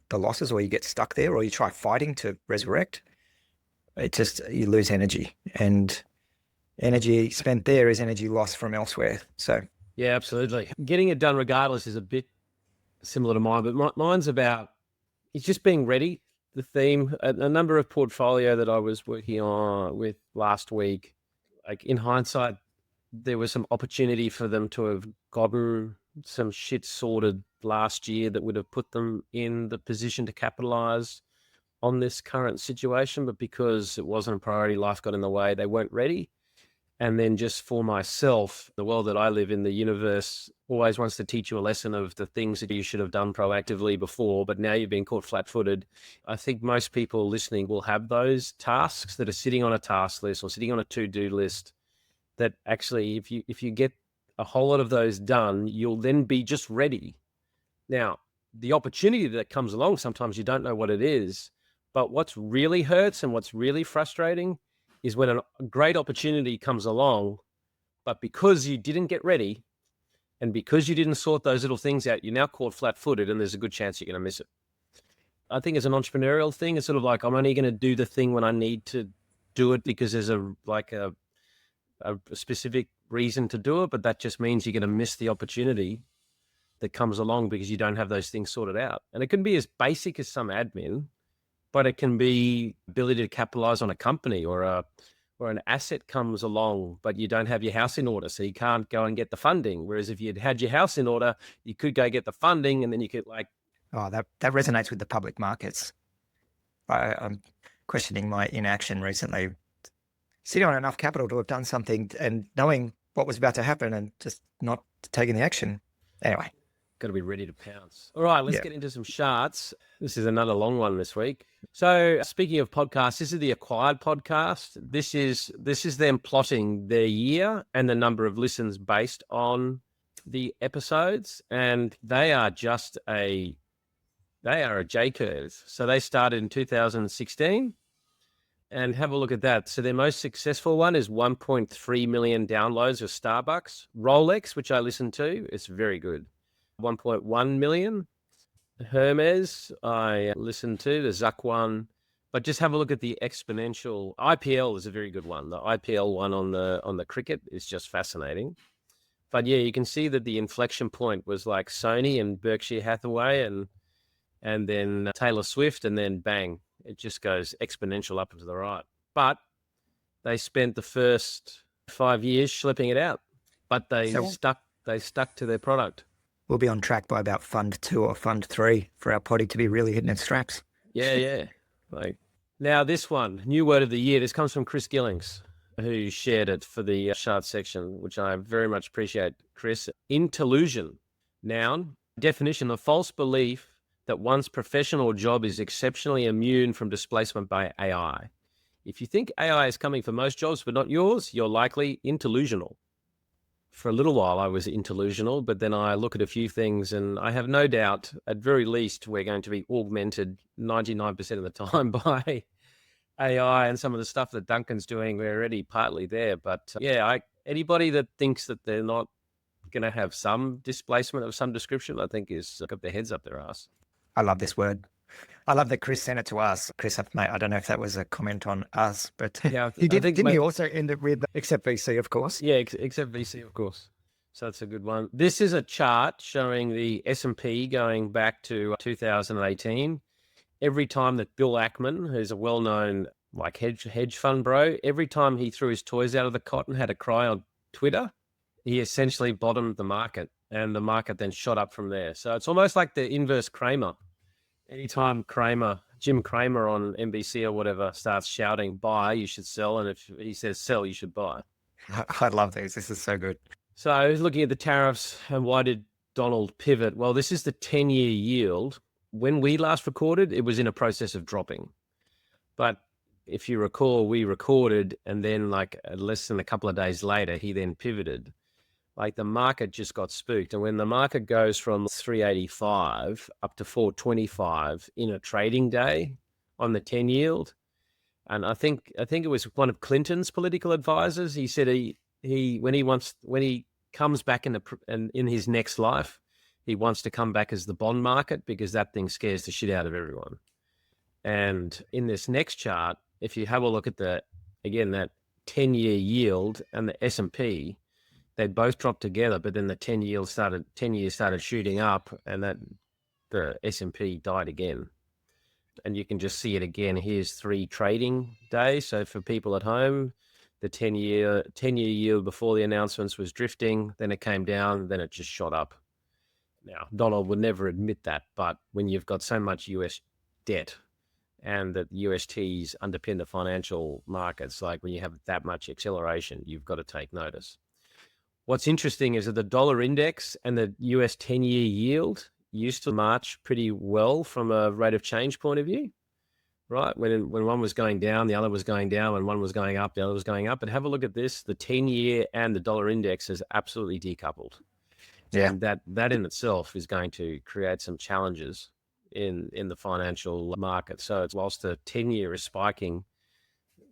the losses, or you get stuck there, or you try fighting to resurrect, you lose energy, and energy spent there is energy lost from elsewhere. So yeah, absolutely. Getting it done regardless is a bit similar to mine, but mine's about, it's just being ready. The theme, a number of portfolio that I was working on with last week, like in hindsight, there was some opportunity for them to have gotten some shit sorted last year that would have put them in the position to capitalize on this current situation, but because it wasn't a priority, life got in the way, they weren't ready. And then just for myself, the world that I live in, the universe always wants to teach you a lesson of the things that you should have done proactively before, but now you've been caught flat-footed. I think most people listening will have those tasks that are sitting on a task list or sitting on a to-do list that actually, if you get a whole lot of those done, you'll then be just ready. Now, the opportunity that comes along, sometimes you don't know what it is, but what's really hurts and what's really frustrating is when a great opportunity comes along, but because you didn't get ready and because you didn't sort those little things out, you're now caught flat-footed and there's a good chance you're going to miss it. I think as an entrepreneurial thing, it's sort of like, I'm only going to do the thing when I need to do it because there's a specific reason to do it, but that just means you're going to miss the opportunity that comes along because you don't have those things sorted out. And it can be as basic as some admin, but it can be ability to capitalize on a company or an asset comes along, but you don't have your house in order, so you can't go and get the funding. Whereas if you'd had your house in order, you could go get the funding, and then you could Oh, that resonates with the public markets. I'm questioning my inaction recently. Sitting on enough capital to have done something and knowing what was about to happen and just not taking the action. Anyway. Got to be ready to pounce. All right, let's get into some charts. This is another long one this week. So speaking of podcasts, this is the Acquired podcast. This is them plotting their year and the number of listens based on the episodes, and they are a J curve. So they started in 2016. And have a look at that. So their most successful one is 1.3 million downloads of Starbucks. Rolex, which I listen to, it's very good. 1.1 million. Hermes, I listen to, the Zuck one. But just have a look at the exponential. IPL is a very good one. The IPL one on the cricket is just fascinating. But yeah, you can see that the inflection point was like Sony and Berkshire Hathaway and then Taylor Swift, and then bang. It just goes exponential up and to the right. But they spent the first 5 years schlepping it out. But they stuck to their product. We'll be on track by about Fund 2 or Fund 3 for our potty to be really hitting its straps. Yeah. Now this one, new word of the year. This comes from Chris Gillings, who shared it for the chart section, which I very much appreciate, Chris. Interlusion. Noun. Definition: a false belief that one's professional job is exceptionally immune from displacement by AI. If you think AI is coming for most jobs but not yours, you're likely interlusional. For a little while, I was interlusional, but then I look at a few things and I have no doubt, at very least, we're going to be augmented 99% of the time by AI, and some of the stuff that Duncan's doing, we're already partly there. But anybody that thinks that they're not going to have some displacement of some description, I think is got their heads up their ass. I love this word. I love that Chris sent it to us. Chris, mate, I don't know if that was a comment on us, but yeah, didn't he also end it with except VC, of course? Yeah, except VC, of course. So that's a good one. This is a chart showing the S&P going back to 2018. Every time that Bill Ackman, who's a well-known like hedge fund bro, every time he threw his toys out of the cot and had a cry on Twitter, he essentially bottomed the market, and the market then shot up from there. So it's almost like the inverse Cramer. Anytime Jim Cramer on NBC or whatever starts shouting buy, you should sell, and if he says sell, you should buy. I love these. This is so good. So I was looking at the tariffs and why did Donald pivot? Well, this is the 10-year yield. When we last recorded, it was in a process of dropping. But if you recall, we recorded, and then like less than a couple of days later, he then pivoted. Like the market just got spooked. And when the market goes from 385 up to 425 in a trading day on the 10 yield, and I think it was one of Clinton's political advisors. He said when he comes back in his next life, he wants to come back as the bond market because that thing scares the shit out of everyone. And in this next chart, if you have a look at that 10-year yield and the S&P, they both dropped together, but then the 10 years started shooting up, and that the S&P died again. And you can just see it again. Here's 3 trading days. So for people at home, the 10-year yield before the announcements was drifting, then it came down, then it just shot up. Now, Donald would never admit that, but when you've got so much US debt and that USTs underpin the financial markets, like when you have that much acceleration, you've got to take notice. What's interesting is that the dollar index and the US 10-year yield used to march pretty well from a rate of change point of view, right? When one was going down, the other was going down. When one was going up, the other was going up. But have a look at this. The 10-year and the dollar index is absolutely decoupled. Yeah. And that in itself is going to create some challenges in the financial market. So it's whilst the 10-year is spiking,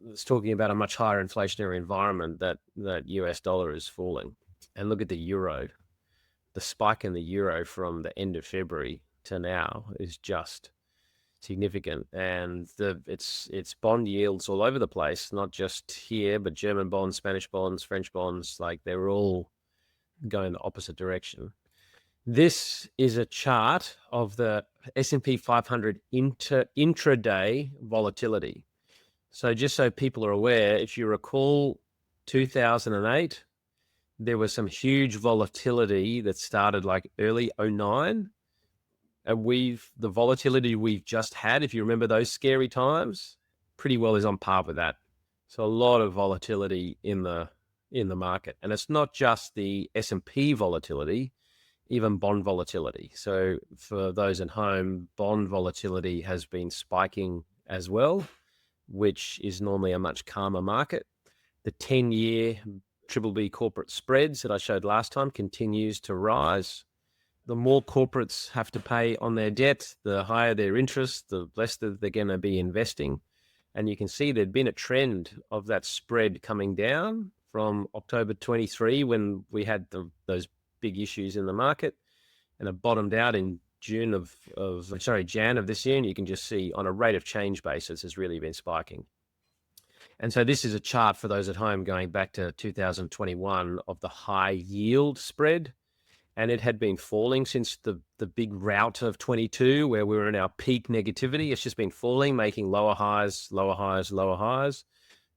it's talking about a much higher inflationary environment that US dollar is falling. And look at the euro. The spike in the euro from the end of February to now is just significant. And it's bond yields all over the place, not just here, but German bonds, Spanish bonds, French bonds, like they're all going the opposite direction. This is a chart of the S&P 500 intraday volatility. So just so people are aware, if you recall 2008, there was some huge volatility that started like early 09. And the volatility we've just had, if you remember those scary times, pretty well is on par with that. So a lot of volatility in the market. And it's not just the S&P volatility, even bond volatility. So for those at home, bond volatility has been spiking as well, which is normally a much calmer market. The 10-year BBB corporate spreads that I showed last time continues to rise. The more corporates have to pay on their debt, the higher their interest, the less that they're going to be investing. And you can see there'd been a trend of that spread coming down from October 23 when we had those big issues in the market, and it bottomed out in Jan of this year. And you can just see on a rate of change basis has really been spiking. And so this is a chart for those at home going back to 2021 of the high yield spread. And it had been falling since the big rout of 22, where we were in our peak negativity. It's just been falling, making lower highs, lower highs, lower highs.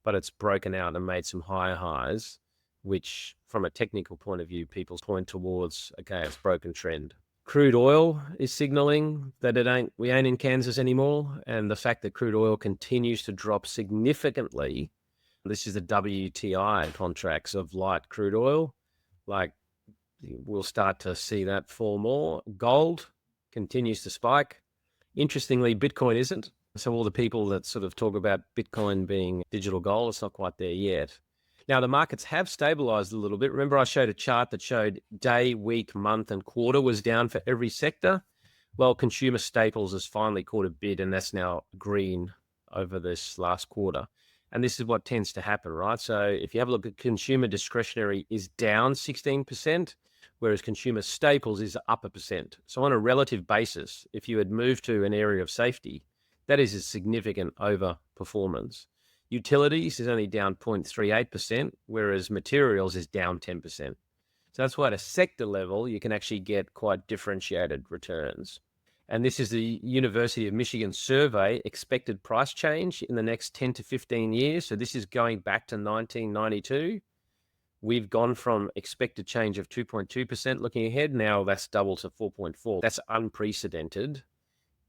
But it's broken out and made some higher highs, which from a technical point of view, people point towards, okay, it's broken trend. Crude oil is signaling that we ain't in Kansas anymore. And the fact that crude oil continues to drop significantly, this is the WTI contracts of light crude oil, like we'll start to see that fall more. Gold continues to spike. Interestingly, Bitcoin isn't. So all the people that sort of talk about Bitcoin being digital gold, it's not quite there yet. Now, the markets have stabilized a little bit. Remember, I showed a chart that showed day, week, month, and quarter was down for every sector. Well, consumer staples has finally caught a bid, and that's now green over this last quarter. And this is what tends to happen, right? So if you have a look at consumer discretionary is down 16%, whereas consumer staples is up 1%. So on a relative basis, if you had moved to an area of safety, that is a significant overperformance. Utilities is only down 0.38%, whereas materials is down 10%. So that's why at a sector level, you can actually get quite differentiated returns. And this is the University of Michigan survey expected price change in the next 10 to 15 years. So this is going back to 1992. We've gone from expected change of 2.2% looking ahead. Now that's doubled to 4.4. That's unprecedented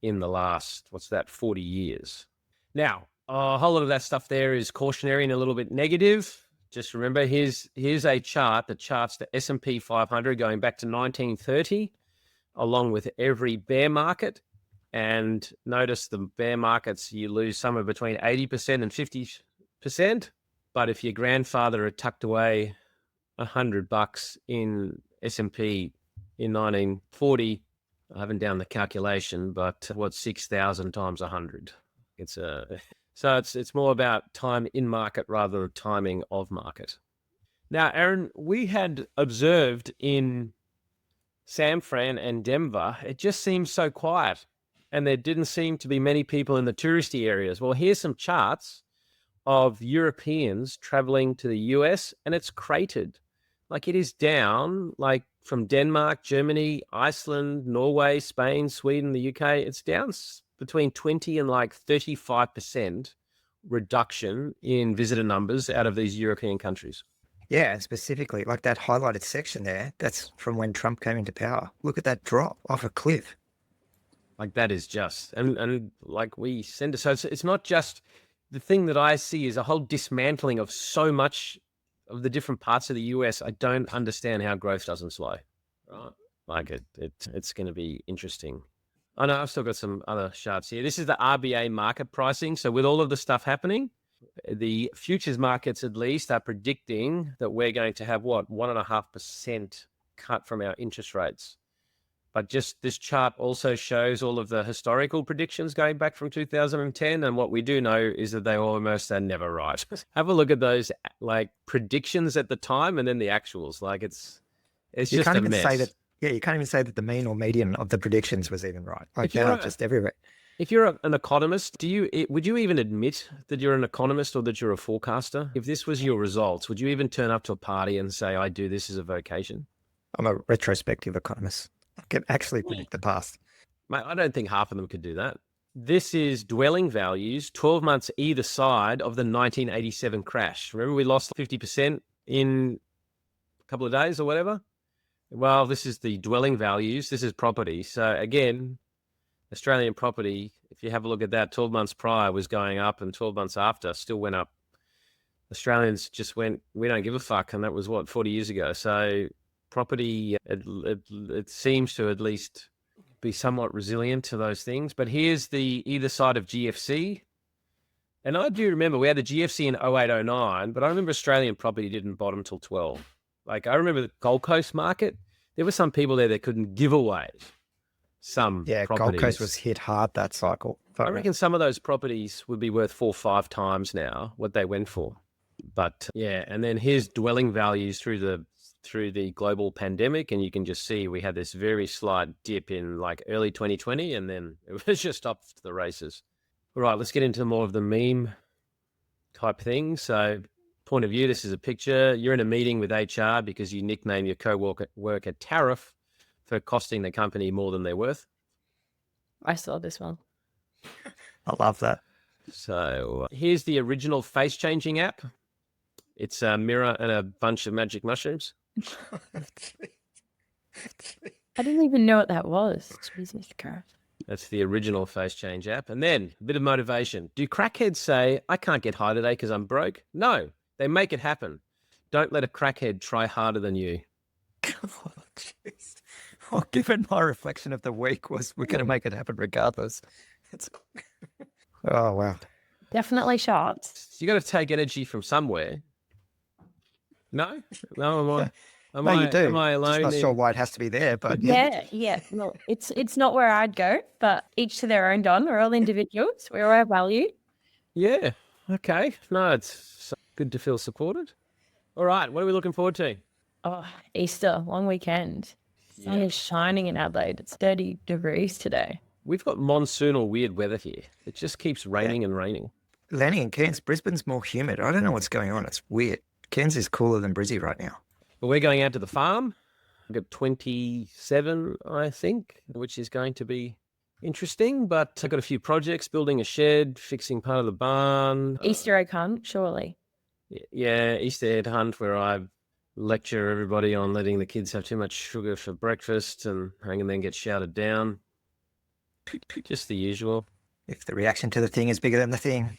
in the last, 40 years. Now, a whole lot of that stuff there is cautionary and a little bit negative. Just remember, here's a chart that charts the S&P 500 going back to 1930, along with every bear market. And notice the bear markets, you lose somewhere between 80% and 50%. But if your grandfather had tucked away $100 in S&P in 1940, I haven't done the calculation, but what's 6,000 times 100? So it's more about time in market rather than timing of market. Now, Aaron, we had observed in San Fran and Denver, it just seemed so quiet, and there didn't seem to be many people in the touristy areas. Well, here's some charts of Europeans traveling to the US, and it's cratered. Like it is down, like from Denmark, Germany, Iceland, Norway, Spain, Sweden, the UK, it's down between 20 and like 35% reduction in visitor numbers out of these European countries. Yeah, and specifically, like that highlighted section there, that's from when Trump came into power. Look at that drop off a cliff. Like that is just, and like we send it. So it's not just the thing that I see is a whole dismantling of so much of the different parts of the US. I don't understand how growth doesn't slow. Right? Like it's going to be interesting. I know I've still got some other charts here. This is the RBA market pricing. So with all of the stuff happening, the futures markets at least are predicting that we're going to have 1.5% cut from our interest rates. But just this chart also shows all of the historical predictions going back from 2010. And what we do know is that they almost are never right. Have a look at those like predictions at the time and then the actuals. Like it's You just can't a even mess. say that. Yeah, you can't even say that the mean or median of the predictions was even right. Like If you're now, a- just everywhere. If you're an economist, would you even admit that you're an economist or that you're a forecaster? If this was your results, would you even turn up to a party and say, I do this as a vocation? I'm a retrospective economist. I can actually predict the past. Mate, I don't think half of them could do that. This is dwelling values, 12 months either side of the 1987 crash. Remember we lost 50% in a couple of days or whatever? Well, this is the dwelling values. This is property. So again, Australian property, if you have a look at that, 12 months prior was going up and 12 months after still went up. Australians just went, we don't give a fuck. And that was 40 years ago. So property, it seems to at least be somewhat resilient to those things. But here's the either side of GFC. And I do remember we had the GFC in 08, 09, but I remember Australian property didn't bottom till 12. Like I remember the Gold Coast market, there were some people there that couldn't give away some properties. Gold Coast was hit hard that cycle. I reckon some of those properties would be worth 4 or 5 times now what they went for. But yeah, and then here's dwelling values through the global pandemic, and you can just see we had this very slight dip in like early 2020, and then it was just up to the races. All right, let's get into more of the meme type thing. So point of view, this is a picture. You're in a meeting with HR because you nickname your co-worker tariff for costing the company more than they're worth. I saw this one. I love that. So here's the original face changing app. It's a mirror and a bunch of magic mushrooms. I didn't even know what that was. Jesus Christ. That's the original face change app. And then a bit of motivation. Do crackheads say, I can't get high today because I'm broke? No, they make it happen. Don't let a crackhead try harder than you. Oh, jeez. Well, given my reflection of the week was we're going to make it happen regardless. Oh, wow. Definitely shots. You got to take energy from somewhere. No, am No, you do. Am I alone? Just not sure why it has to be there, but Yeah. No, it's not where I'd go, but each to their own, Don. We're all individuals. We all have value. Yeah. Okay. No, it's good to feel supported. All right. What are we looking forward to? Oh, Easter, long weekend. Sun is shining in Adelaide. It's 30 degrees today. We've got monsoonal weird weather here. It just keeps raining and raining. landing in Cairns, Brisbane's more humid. I don't know what's going on. It's weird. Cairns is cooler than Brizzy right now. But we're going out to the farm. I've got 27, I think, which is going to be interesting. But I've got a few projects, building a shed, fixing part of the barn. Easter egg hunt, surely. Yeah, Easter egg hunt where I lecture everybody on letting the kids have too much sugar for breakfast and then get shouted down. Just the usual. If the reaction to the thing is bigger than the thing.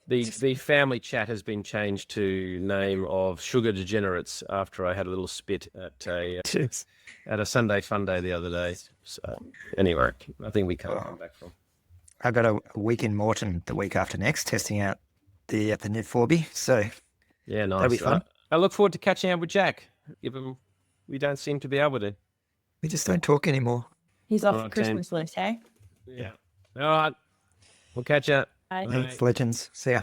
The family chat has been changed to name of Sugar Degenerates after I had a little spit at a Sunday fun day the other day. So anyway, I think we can't come back from. I've got a week in Moreton the week after next, testing out the new Forby. So yeah, nice. That'll be fun. I look forward to catching up with Jack, given we don't seem to be able to. We just don't talk anymore. He's off All the right, Christmas list, hey? Yeah. All right. We'll catch up. Bye. Thanks, legends. See ya.